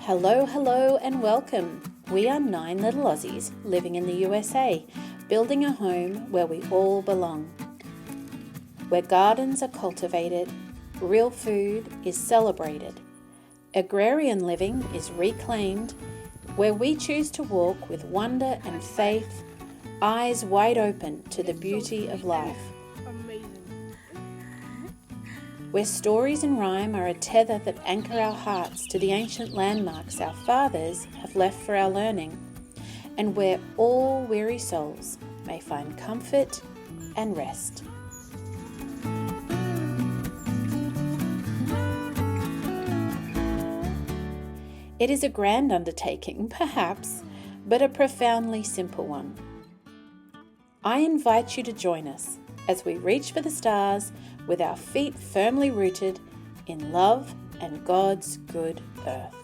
Hello, hello and welcome. We are 9 little Aussies living in the USA, building a home where we all belong. Where gardens are cultivated, real food is celebrated, agrarian living is reclaimed, where we choose to walk with wonder and faith, eyes wide open to the beauty of life. Where stories and rhyme are a tether that anchor our hearts to the ancient landmarks our fathers have left for our learning, and where all weary souls may find comfort and rest. It is a grand undertaking, perhaps, but a profoundly simple one. I invite you to join us as we reach for the stars with our feet firmly rooted in love and God's good earth.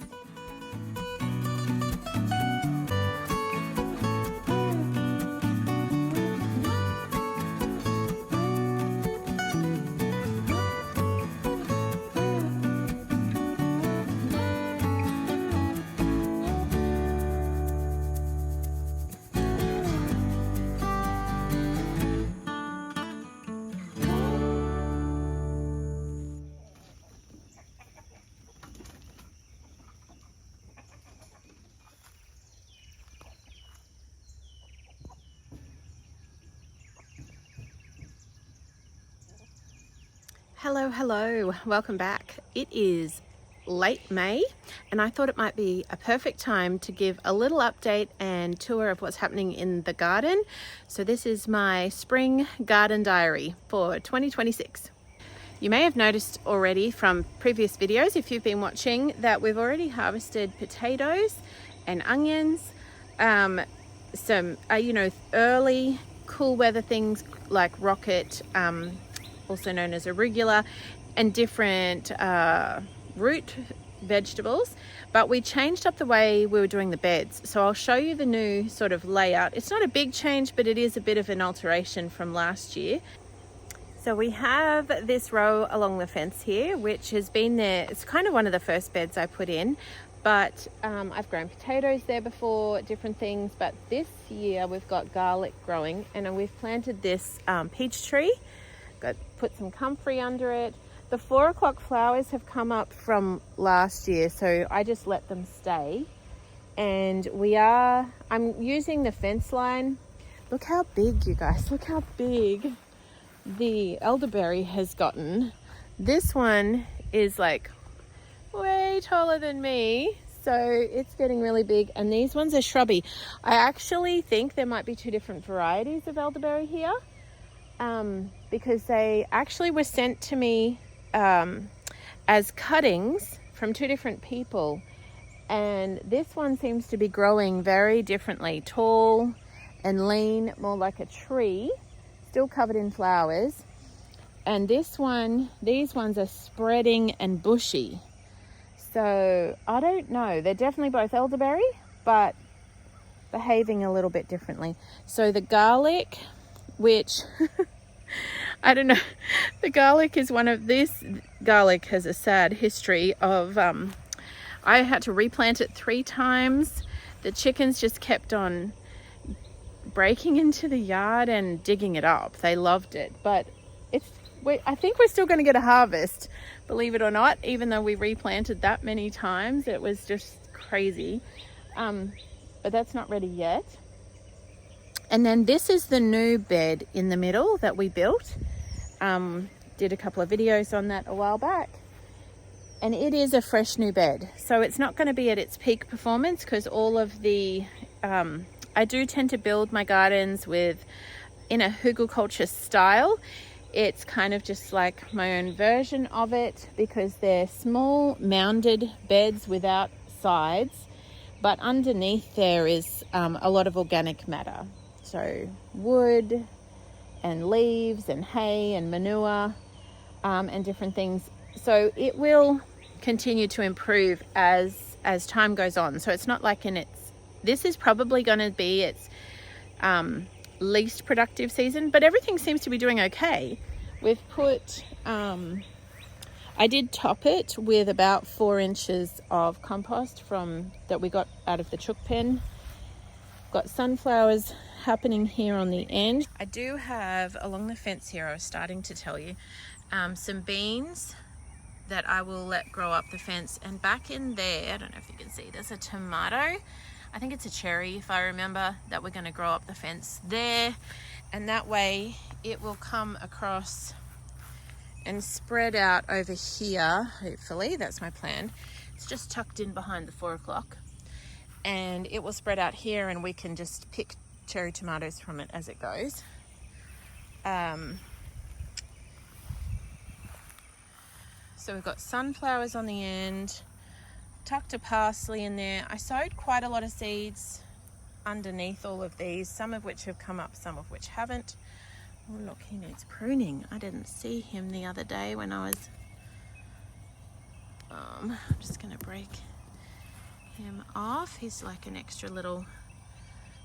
Hello, welcome back. It is late May and I thought it might be a perfect time to give a little update and tour of what's happening in the garden. So this is my spring garden diary for 2026. You may have noticed already from previous videos, if you've been watching, that we've already harvested potatoes and onions, some early cool weather things like rocket, also known as arugula, and different root vegetables, but we changed up the way we were doing the beds. So I'll show you the new sort of layout. It's not a big change, but it is a bit of an alteration from last year. So we have this row along the fence here, which has been there. It's kind of one of the first beds I put in, but I've grown potatoes there before, different things, but this year we've got garlic growing, and we've planted this peach tree. Put some comfrey under it. The 4 o'clock flowers have come up from last year, so I just let them stay. And I'm using the fence line. Look how big, you guys, look how big the elderberry has gotten. This one is like way taller than me, so it's getting really big, and these ones are shrubby. I actually think there might be 2 different varieties of elderberry here. Because they actually were sent to me as cuttings from 2 different people, and this one seems to be growing very differently, tall and lean, more like a tree, still covered in flowers. And these ones are spreading and bushy, so I don't know, they're definitely both elderberry but behaving a little bit differently. So the garlic, which I don't know, the garlic is this garlic has a sad history of I had to replant it 3 times. The chickens just kept on breaking into the yard and digging it up. They loved it, but I think we're still going to get a harvest, believe it or not, even though we replanted that many times. It was just crazy, but that's not ready yet. And then this is the new bed in the middle that we built. Did a couple of videos on that a while back. And it is a fresh new bed. So it's not going to be at its peak performance because all of the... I do tend to build my gardens in a hugelkultur style. It's kind of just like my own version of it because they're small mounded beds without sides. But underneath there is a lot of organic matter. So wood and leaves and hay and manure and different things. So it will continue to improve as time goes on. So it's not like this is probably going to be its least productive season, but everything seems to be doing okay. We've put I did top it with about 4 inches of compost that we got out of the chook pen. Got sunflowers happening here on the end. I do have along the fence here, I was starting to tell you, some beans that I will let grow up the fence. And back in there, I don't know if you can see, there's a tomato. I think it's a cherry, if I remember, that we're going to grow up the fence there. And that way it will come across and spread out over here, hopefully. That's my plan. It's just tucked in behind the 4 o'clock. And it will spread out here and we can just pick cherry tomatoes from it as it goes. So we've got sunflowers on the end, tucked a parsley in there. I sowed quite a lot of seeds underneath all of these, some of which have come up, some of which haven't. Oh look, he needs pruning. I didn't see him the other day when I was, I'm just gonna break him off. He's like an extra little,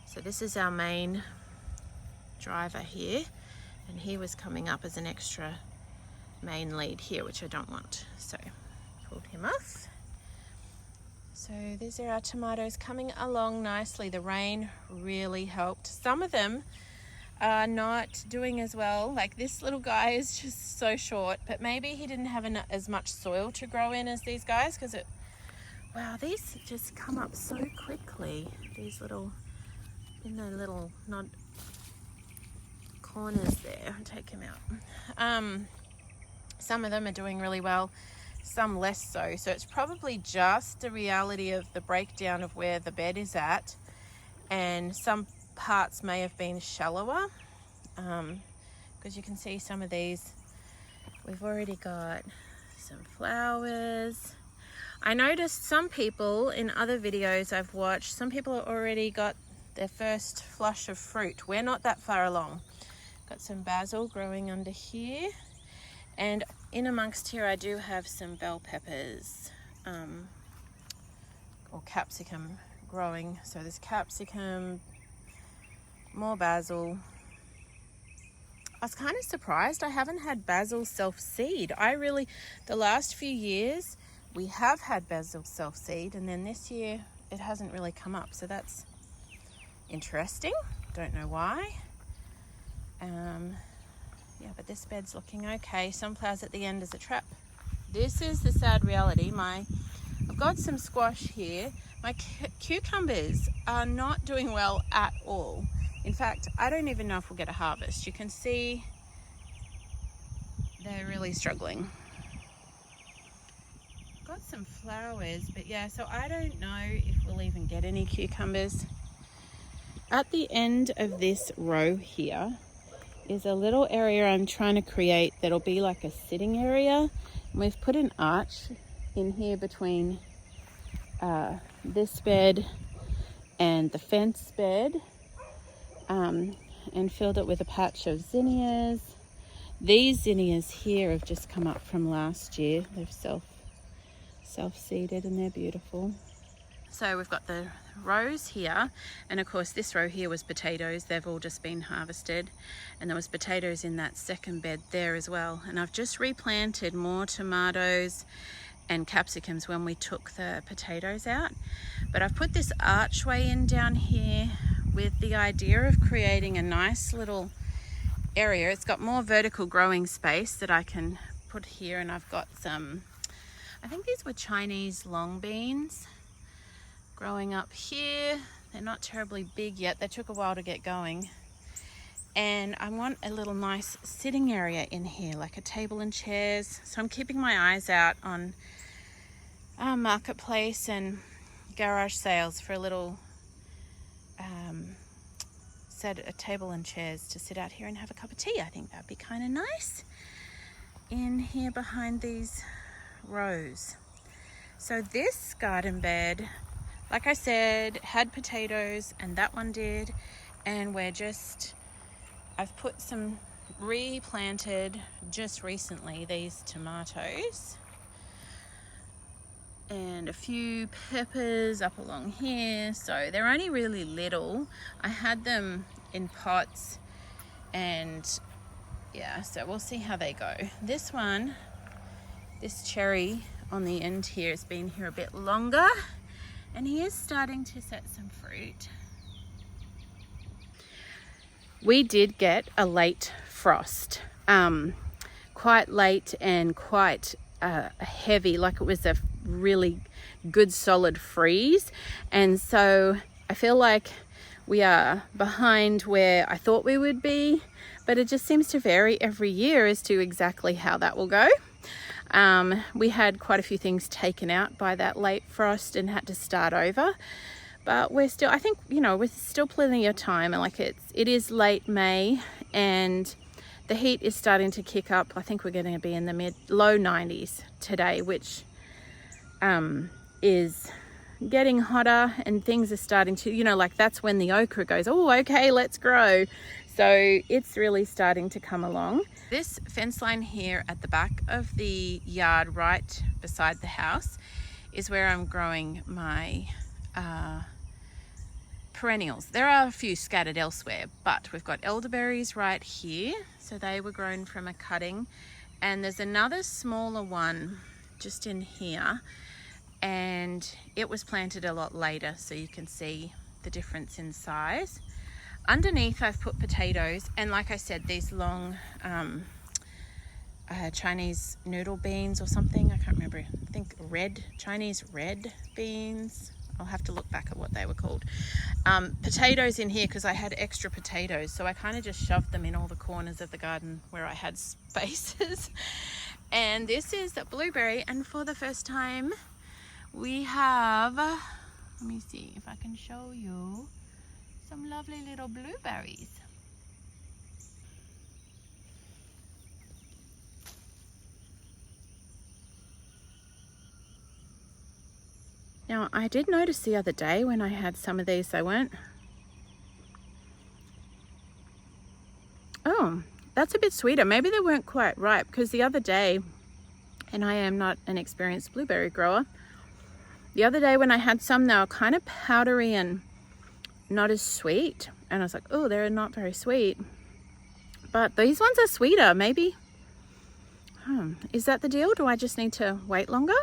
so this is our main driver here, and he was coming up as an extra main lead here, which I don't want, so pulled him off. So these are our tomatoes coming along nicely. The rain really helped. Some of them are not doing as well. Like this little guy is just so short, but maybe he didn't have as much soil to grow in as these guys, because wow, these just come up so quickly. These little, in the little corners there. I'll take him out. Some of them are doing really well, some less so. So it's probably just a reality of the breakdown of where the bed is at, and some parts may have been shallower, because you can see some of these, we've already got some flowers. I noticed some people in other videos I've watched, some people have already got their first flush of fruit. We're not that far along. Got some basil growing under here, and in amongst here I do have some bell peppers or capsicum growing. So there's capsicum, more basil. I was kind of surprised I haven't had basil self-seed. The last few years we have had basil self-seed, and then this year it hasn't really come up, so that's interesting. Don't know why. Yeah, but this bed's looking okay. Sunflowers at the end is a trap. This is the sad reality. I've got some squash here. My cucumbers are not doing well at all. In fact, I don't even know if we'll get a harvest. You can see they're really struggling. Got some flowers, but yeah, so I don't know if we'll even get any cucumbers. At the end of this row here is a little area I'm trying to create that'll be like a sitting area. And we've put an arch in here between this bed and the fence bed, and filled it with a patch of zinnias. These zinnias here have just come up from last year. They've self-seeded and they're beautiful. So we've got the rows here, and of course this row here was potatoes. They've all just been harvested, and there was potatoes in that second bed there as well. And I've just replanted more tomatoes and capsicums when we took the potatoes out. But I've put this archway in down here with the idea of creating a nice little area. It's got more vertical growing space that I can put here, and I've got some, I think these were Chinese long beans growing up here. They're not terribly big yet. They took a while to get going. And I want a little nice sitting area in here, like a table and chairs. So I'm keeping my eyes out on marketplace and garage sales for a little set a table and chairs to sit out here and have a cup of tea. I think that'd be kind of nice in here behind these rows. So this garden bed, like I said, had potatoes, and that one did, and I've put some replanted just recently these tomatoes and a few peppers up along here. So they're only really little. I had them in pots, and yeah, so we'll see how they go. This one This cherry on the end here has been here a bit longer, and he is starting to set some fruit. We did get a late frost, quite late and quite heavy, like it was a really good solid freeze. And so I feel like we are behind where I thought we would be, but it just seems to vary every year as to exactly how that will go. We had quite a few things taken out by that late frost and had to start over, but we're still, I think, you know, we're still plenty of time, and like it is late May and the heat is starting to kick up. I think we're going to be in the low 90s today, which is getting hotter, and things are starting to, you know, like that's when the okra goes, oh, okay, let's grow. So it's really starting to come along. This fence line here at the back of the yard right beside the house is where I'm growing my perennials. There are a few scattered elsewhere, but we've got elderberries right here. So they were grown from a cutting, and there's another smaller one just in here, and it was planted a lot later, so you can see the difference in size. Underneath I've put potatoes, and like I said, these long Chinese noodle beans or something, I can't remember, I think Chinese red beans. I'll have to look back at what they were called. Potatoes in here because I had extra potatoes, so I kind of just shoved them in all the corners of the garden where I had spaces. And this is a blueberry, and for the first time we have, let me see if I can show you, some lovely little blueberries. Now, I did notice the other day when I had some of these, they weren't, oh, that's a bit sweeter. Maybe they weren't quite ripe, because the other day, and I am not an experienced blueberry grower, the other day when I had some, they were kind of powdery and not as sweet. And I was like, oh, they're not very sweet. But these ones are sweeter, maybe. Is that the deal? Do I just need to wait longer?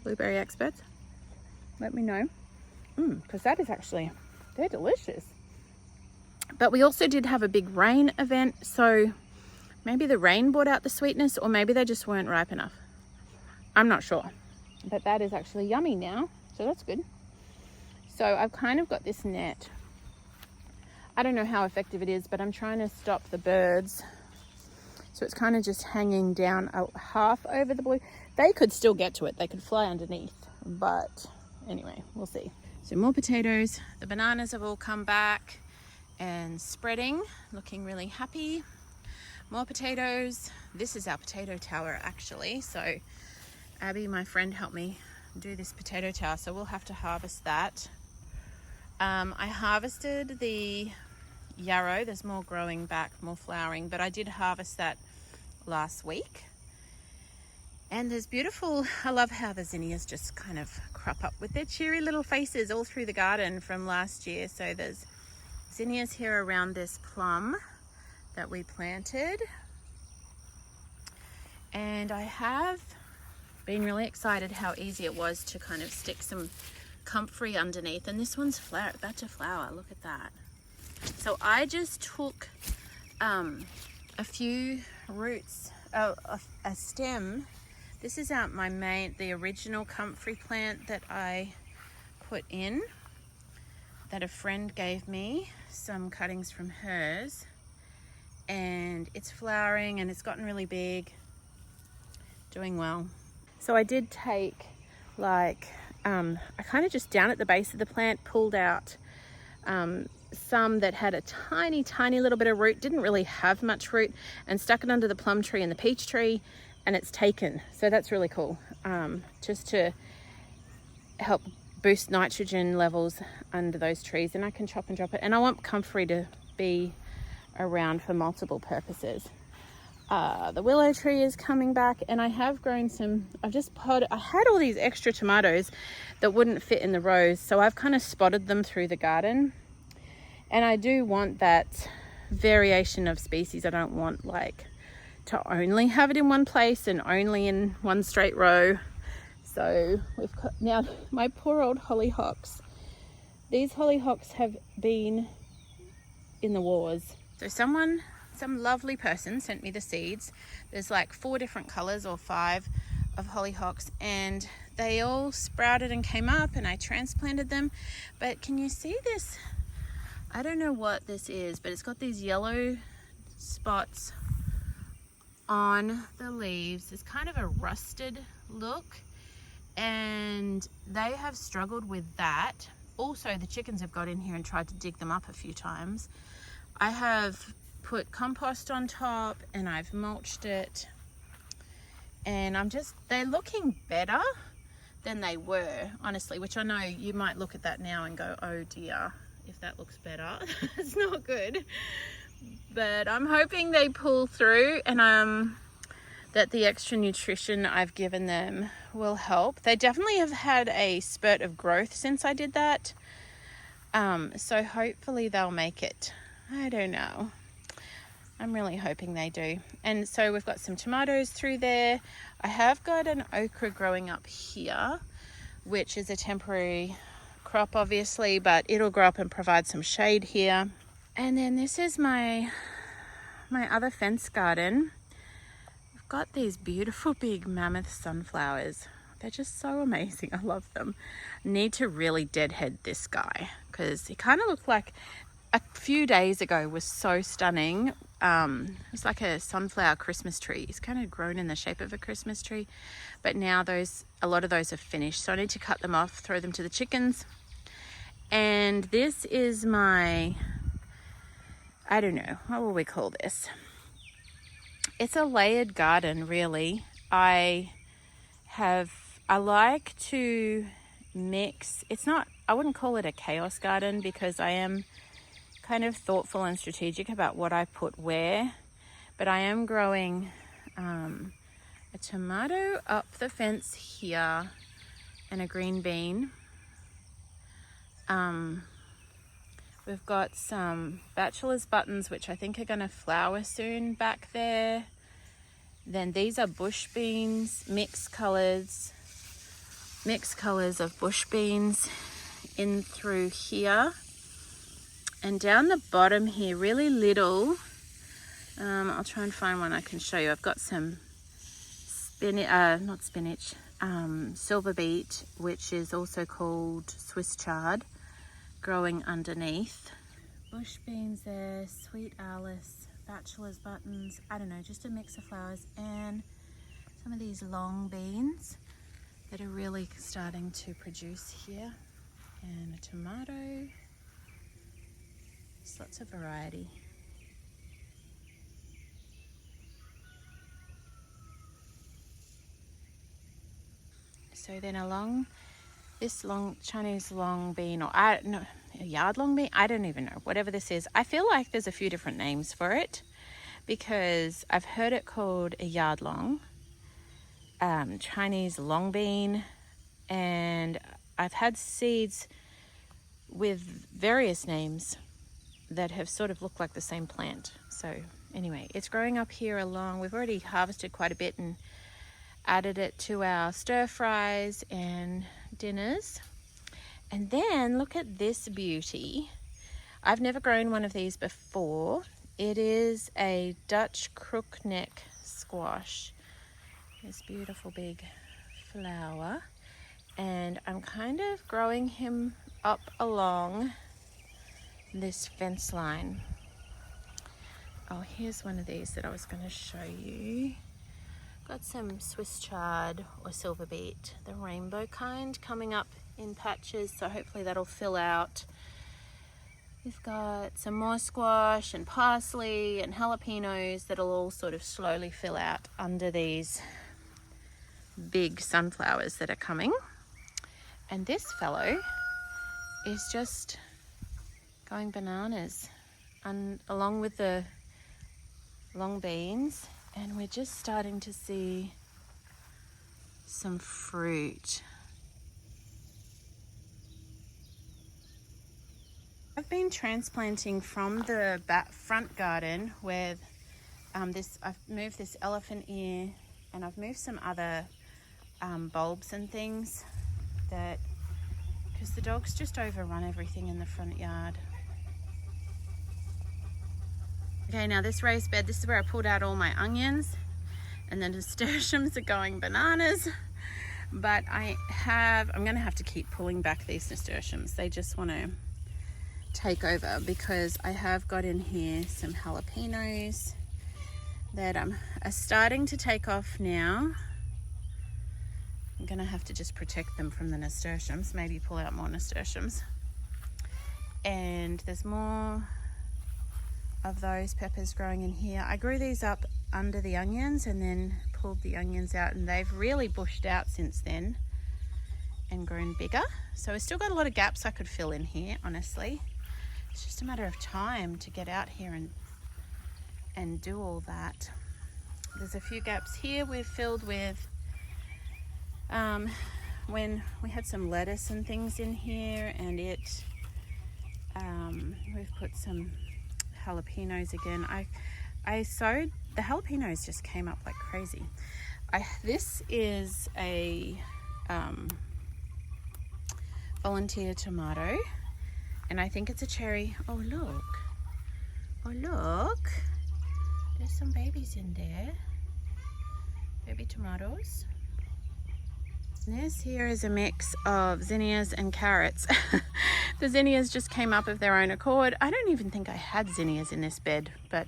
Blueberry experts, let me know. Because that is actually, they're delicious. But we also did have a big rain event, so maybe the rain brought out the sweetness, or maybe they just weren't ripe enough. I'm not sure. But that is actually yummy now, so that's good. So I've kind of got this net. I don't know how effective it is, but I'm trying to stop the birds. So it's kind of just hanging down half over the blue. They could still get to it. They could fly underneath, but anyway, we'll see. So more potatoes. The bananas have all come back and spreading, looking really happy. More potatoes. This is our potato tower actually. So Abby, my friend, helped me do this potato tower, so we'll have to harvest that. I harvested the yarrow. There's more growing back, more flowering, but I did harvest that last week. And there's beautiful, I love how the zinnias just kind of crop up with their cheery little faces all through the garden from last year. So there's zinnias here around this plum that we planted. And I have been really excited how easy it was to kind of stick some comfrey underneath, and this one's about to flower. Look at that. So I just took a few roots, a stem. This is the original comfrey plant that I put in, that a friend gave me some cuttings from hers, and it's flowering and it's gotten really big, doing well. So I did take I kind of just down at the base of the plant pulled out some that had a tiny little bit of root, didn't really have much root, and stuck it under the plum tree and the peach tree, and it's taken. So that's really cool, just to help boost nitrogen levels under those trees. And I can chop and drop it, and I want comfrey to be around for multiple purposes. The willow tree is coming back, and I have grown some, I had all these extra tomatoes that wouldn't fit in the rows, so I've kind of spotted them through the garden, and I do want that variation of species. I don't want like to only have it in one place and only in one straight row. So we've got now my poor old hollyhocks. These hollyhocks have been in the wars. So some lovely person sent me the seeds. There's like 4 different colors or 5 of hollyhocks, and they all sprouted and came up, and I transplanted them. But can you see this? I don't know what this is, but it's got these yellow spots on the leaves. It's kind of a rusted look, and they have struggled with that. Also, the chickens have got in here and tried to dig them up a few times. I have put compost on top and I've mulched it, and they're looking better than they were, honestly, which I know you might look at that now and go, oh dear, if that looks better. It's not good, but I'm hoping they pull through, and that the extra nutrition I've given them will help. They definitely have had a spurt of growth since I did that, so hopefully they'll make it. I don't know. I'm really hoping they do. And so we've got some tomatoes through there. I have got an okra growing up here, which is a temporary crop obviously, but it'll grow up and provide some shade here. And then this is my other fence garden. I've got these beautiful big mammoth sunflowers. They're just so amazing. I love them. Need to really deadhead this guy because he kind of looked like, a few days ago was so stunning. It's like a sunflower Christmas tree. It's kind of grown in the shape of a Christmas tree, but now a lot of those are finished, so I need to cut them off, throw them to the chickens. And this is my, I don't know, what will we call this? It's a layered garden, really. I like to mix. I wouldn't call it a chaos garden because I am kind of thoughtful and strategic about what I put where, but I am growing a tomato up the fence here and a green bean. We've got some bachelor's buttons, which I think are going to flower soon back there. Then these are bush beans, mixed colors of bush beans in through here. And down the bottom here, really little, I'll try and find one I can show you. I've got some silver beet, which is also called Swiss chard, growing underneath. Bush beans there, sweet Alice, bachelor's buttons, I don't know, just a mix of flowers, and some of these long beans that are really starting to produce here, and a tomato. Lots of variety. So then along this long Chinese long bean, or a yard long bean, I don't even know, whatever this is. I feel like there's a few different names for it because I've heard it called a yard long, Chinese long bean, and I've had seeds with various names that have sort of looked like the same plant. So anyway, it's growing up here along. We've already harvested quite a bit and added it to our stir fries and dinners. And then look at this beauty. I've never grown one of these before. It is a Dutch crookneck squash. This beautiful big flower. And I'm kind of growing him up along this fence line. Oh, here's one of these that I was going to show you. Got some Swiss chard or silver beet, the rainbow kind, coming up in patches, so hopefully that'll fill out. We've got some more squash and parsley and jalapenos that'll all sort of slowly fill out under these big sunflowers that are coming. And this fellow is just going bananas along with the long beans, and we're just starting to see some fruit. I've been transplanting from the front garden where I've moved this elephant ear, and I've moved some other bulbs and things because the dogs just overrun everything in the front yard. Okay, now this raised bed, this is where I pulled out all my onions, and the nasturtiums are going bananas. But I'm going to have to keep pulling back these nasturtiums. They just want to take over, because I have got in here some jalapenos that are starting to take off now. I'm going to have to just protect them from the nasturtiums, maybe pull out more nasturtiums. And there's more of those peppers growing in here. I grew these up under the onions and then pulled the onions out, and they've really bushed out since then and grown bigger. So we've still got a lot of gaps I could fill in here, honestly. It's just a matter of time to get out here and do all that. There's a few gaps here we've filled with when we had some lettuce and things in here, and we've put some jalapenos again. I sowed the jalapenos, just came up like crazy. This is a volunteer tomato, and I think it's a cherry. Oh look, there's some babies in there, baby tomatoes. This here is a mix of zinnias and carrots. The zinnias just came up of their own accord. I don't even think I had zinnias in this bed, but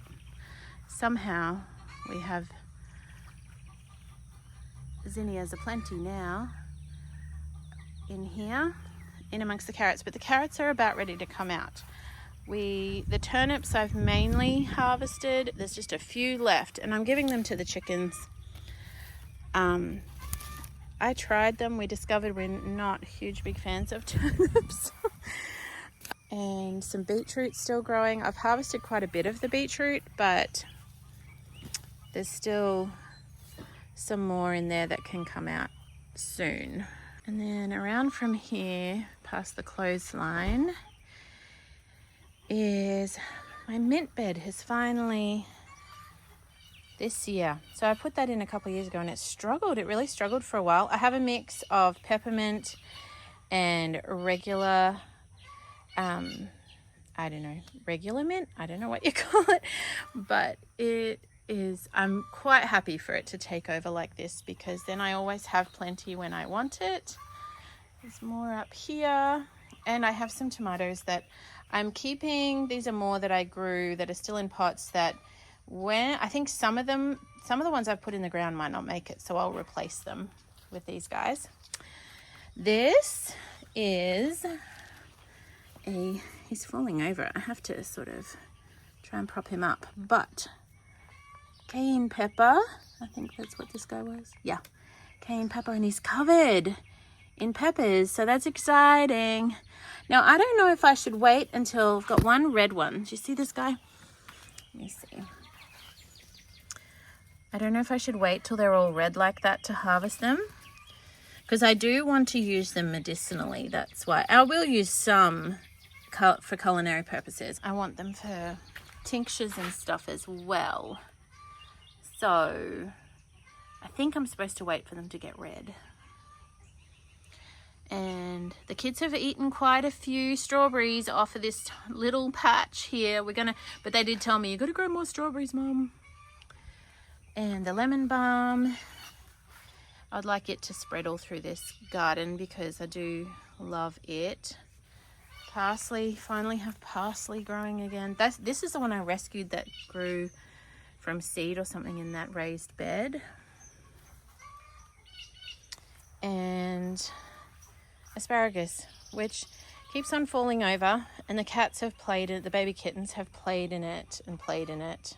somehow we have zinnias aplenty now in here, in amongst the carrots. But the carrots are about ready to come out. The turnips I've mainly harvested. There's just a few left, and I'm giving them to the chickens. I tried them. We discovered we're not huge big fans of turnips. And some beetroot still growing. I've harvested quite a bit of the beetroot, but there's still some more in there that can come out soon. And then around from here, past the clothesline, is my mint bed has finally, this year. So I put that in a couple of years ago, and it really struggled for a while. I have a mix of peppermint and regular, regular mint. I don't know what you call it, but I'm quite happy for it to take over like this, because then I always have plenty when I want it. There's more up here, and I have some tomatoes that I'm keeping. These are more that I grew that are still in pots that I think some of the ones I've put in the ground might not make it, so I'll replace them with these guys. This is he's falling over. I have to sort of try and prop him up, but cayenne pepper, I think that's what this guy was. Yeah, cayenne pepper, and he's covered in peppers, so that's exciting. Now, I don't know if I should wait until I've got one red one. Do you see this guy? Let me see. I don't know if I should wait till they're all red like that to harvest them, because I do want to use them medicinally. That's why I will use some for culinary purposes. I want them for tinctures and stuff as well. So I think I'm supposed to wait for them to get red. And the kids have eaten quite a few strawberries off of this little patch here. But they did tell me, you got to grow more strawberries, Mum. And the lemon balm, I'd like it to spread all through this garden because I do love it. Parsley, finally have parsley growing again. This is the one I rescued that grew from seed or something in that raised bed. And asparagus, which keeps on falling over, and the cats have played in it, the baby kittens have played in it and played in it.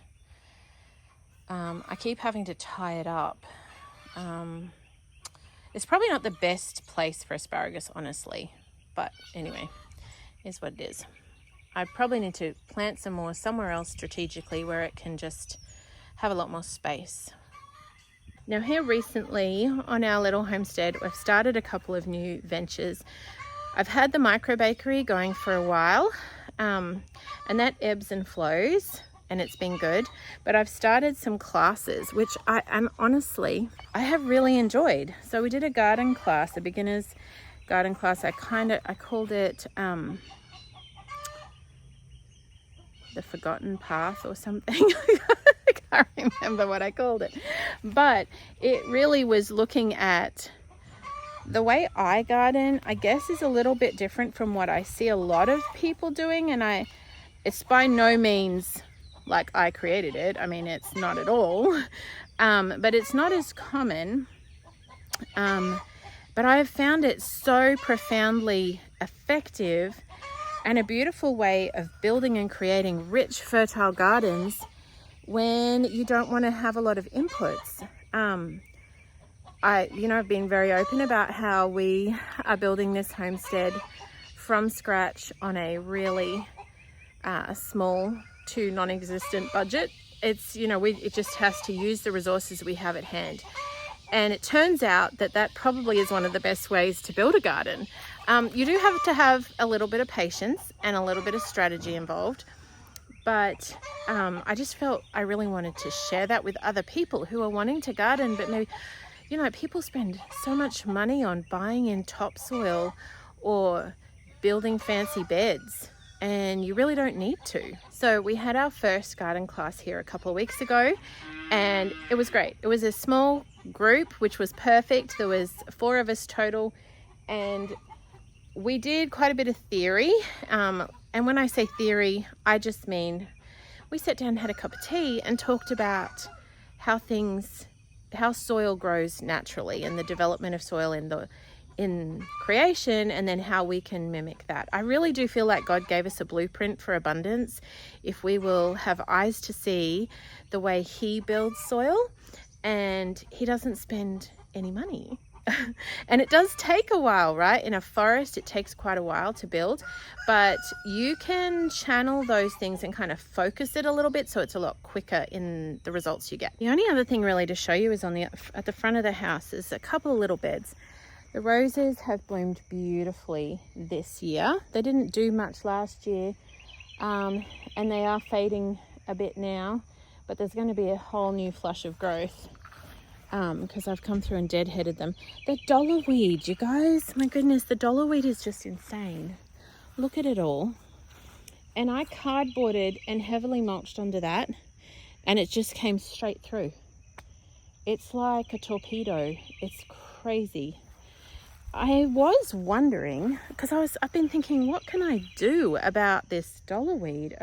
I keep having to tie it up. It's probably not the best place for asparagus, honestly, but anyway, is what it is. I probably need to plant some more somewhere else strategically where it can just have a lot more space. Now here recently on our little homestead, we've started a couple of new ventures. I've had the micro bakery going for a while, and that ebbs and flows, and it's been good. But I've started some classes, which I have really enjoyed. So we did a garden class, a beginner's garden class. I called it the Forgotten Path or something. I can't remember what I called it, but it really was looking at the way I garden, I guess, is a little bit different from what I see a lot of people doing. And it's by no means like I created it. I mean, it's not at all, but it's not as common. But I have found it so profoundly effective and a beautiful way of building and creating rich, fertile gardens when you don't want to have a lot of inputs. I've been very open about how we are building this homestead from scratch on a really small to non-existent budget. It just has to use the resources we have at hand. And it turns out that probably is one of the best ways to build a garden. You do have to have a little bit of patience and a little bit of strategy involved. But I just felt I really wanted to share that with other people who are wanting to garden. But maybe, people spend so much money on buying in topsoil or building fancy beds, and you really don't need to. So we had our first garden class here a couple of weeks ago, and it was great. It was a small group, which was perfect. There was 4 of us total, and we did quite a bit of theory. And when I say theory, I just mean we sat down and had a cup of tea and talked about how soil grows naturally and the development of soil in creation, and then how we can mimic that. I really do feel like God gave us a blueprint for abundance if we will have eyes to see the way He builds soil, and He doesn't spend any money. And it does take a while, right? In a forest, it takes quite a while to build, but you can channel those things and kind of focus it a little bit so it's a lot quicker in the results you get. The only other thing really to show you is at the front of the house is a couple of little beds. The roses have bloomed beautifully this year. They didn't do much last year, and they are fading a bit now, but there's going to be a whole new flush of growth because I've come through and deadheaded them. The dollarweed, you guys, my goodness, the dollarweed is just insane. Look at it all. And I cardboarded and heavily mulched under that, and it just came straight through. It's like a torpedo. It's crazy. I was wondering, because I've been thinking, what can I do about this dollarweed?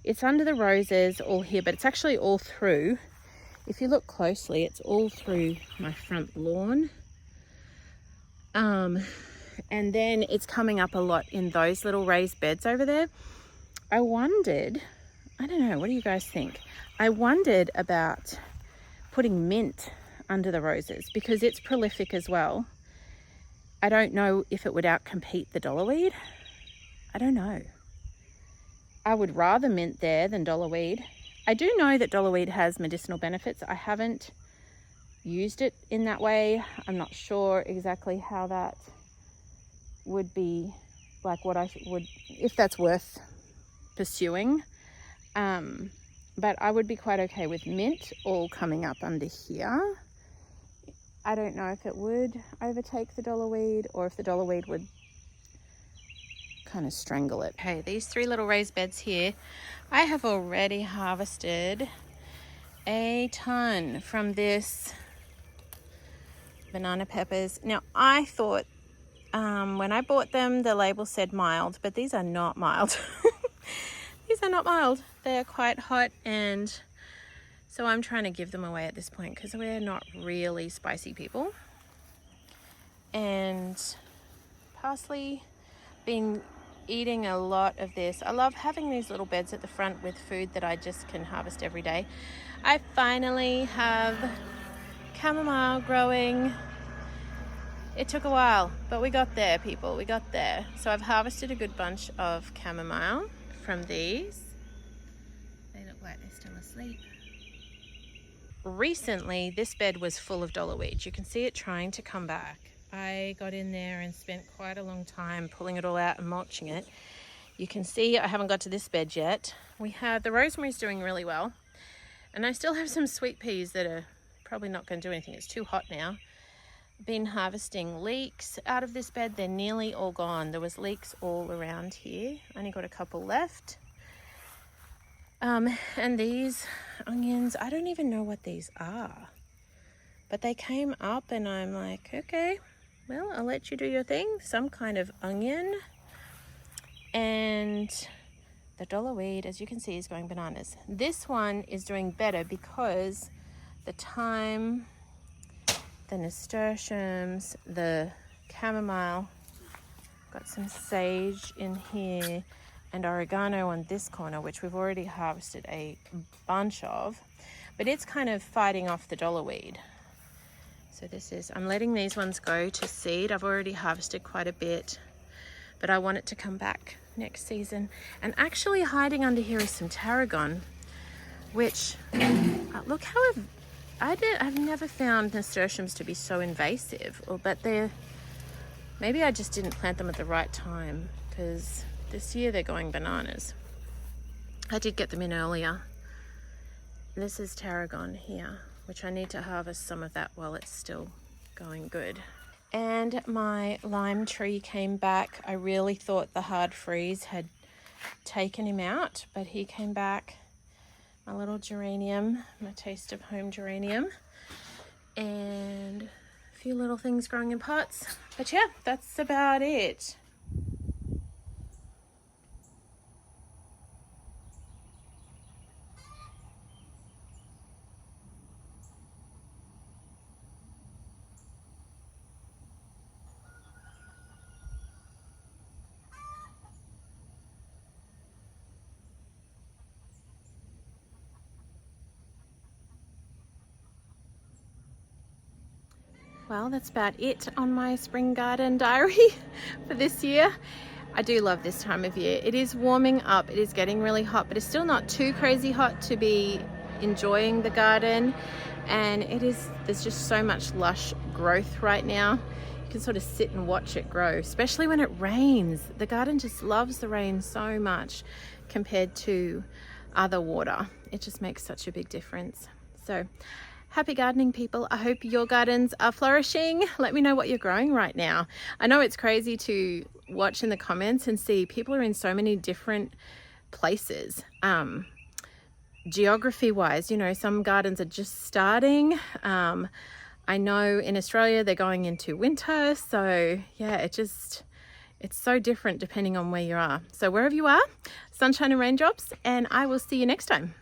It's under the roses all here, but it's actually all through. If you look closely, it's all through my front lawn. And then it's coming up a lot in those little raised beds over there. I wondered, I don't know, what do you guys think? I wondered about putting mint under the roses because it's prolific as well. I don't know if it would outcompete the dollarweed. I don't know. I would rather mint there than dollarweed. I do know that dollarweed has medicinal benefits. I haven't used it in that way. I'm not sure exactly how that would be, like what I would, if that's worth pursuing. But I would be quite okay with mint all coming up under here. I don't know if it would overtake the dollarweed or if the dollarweed would kind of strangle it. Okay, these 3 little raised beds here, I have already harvested a ton from this banana peppers. Now, I thought when I bought them, the label said mild, but these are not mild. These are not mild. They are quite hot, and so I'm trying to give them away at this point because we're not really spicy people. And parsley, been eating a lot of this. I love having these little beds at the front with food that I just can harvest every day. I finally have chamomile growing. It took a while, but we got there, people. We got there. So I've harvested a good bunch of chamomile from these. They look like they're still asleep. Recently, this bed was full of dollarweed. You can see it trying to come back. I got in there and spent quite a long time pulling it all out and mulching it. You can see I haven't got to this bed yet. We have the rosemary's doing really well. And I still have some sweet peas that are probably not going to do anything. It's too hot now. Been harvesting leeks out of this bed. They're nearly all gone. There was leeks all around here. Only got a couple left. And these onions, I don't even know what these are. But they came up and I'm like, okay, well, I'll let you do your thing. Some kind of onion. And the dollar weed, as you can see, is going bananas. This one is doing better because the thyme, the nasturtiums, the chamomile, got some sage in here, and oregano on this corner, which we've already harvested a bunch of, but it's kind of fighting off the dollar weed. So this is, I'm letting these ones go to seed. I've already harvested quite a bit, but I want it to come back next season. And actually hiding under here is some tarragon, which, look how I've never found nasturtiums to be so invasive, but maybe I just didn't plant them at the right time, because this year they're going bananas. I did get them in earlier. This is tarragon here, which I need to harvest some of that while it's still going good. And my lime tree came back. I really thought the hard freeze had taken him out, but he came back. My little geranium, my Taste of Home geranium, and a few little things growing in pots. But yeah, that's about it. Well, that's about it on my spring garden diary for this year. I do love this time of year. It is warming up, it is getting really hot, but it's still not too crazy hot to be enjoying the garden. And there's just so much lush growth right now. You can sort of sit and watch it grow, especially when it rains. The garden just loves the rain so much compared to other water. It just makes such a big difference. So happy gardening, people. I hope your gardens are flourishing. Let me know what you're growing right now. I know it's crazy to watch in the comments and see people are in so many different places. Geography wise, you know, some gardens are just starting. I know in Australia they're going into winter. So yeah, it's so different depending on where you are. So wherever you are, sunshine and raindrops, and I will see you next time.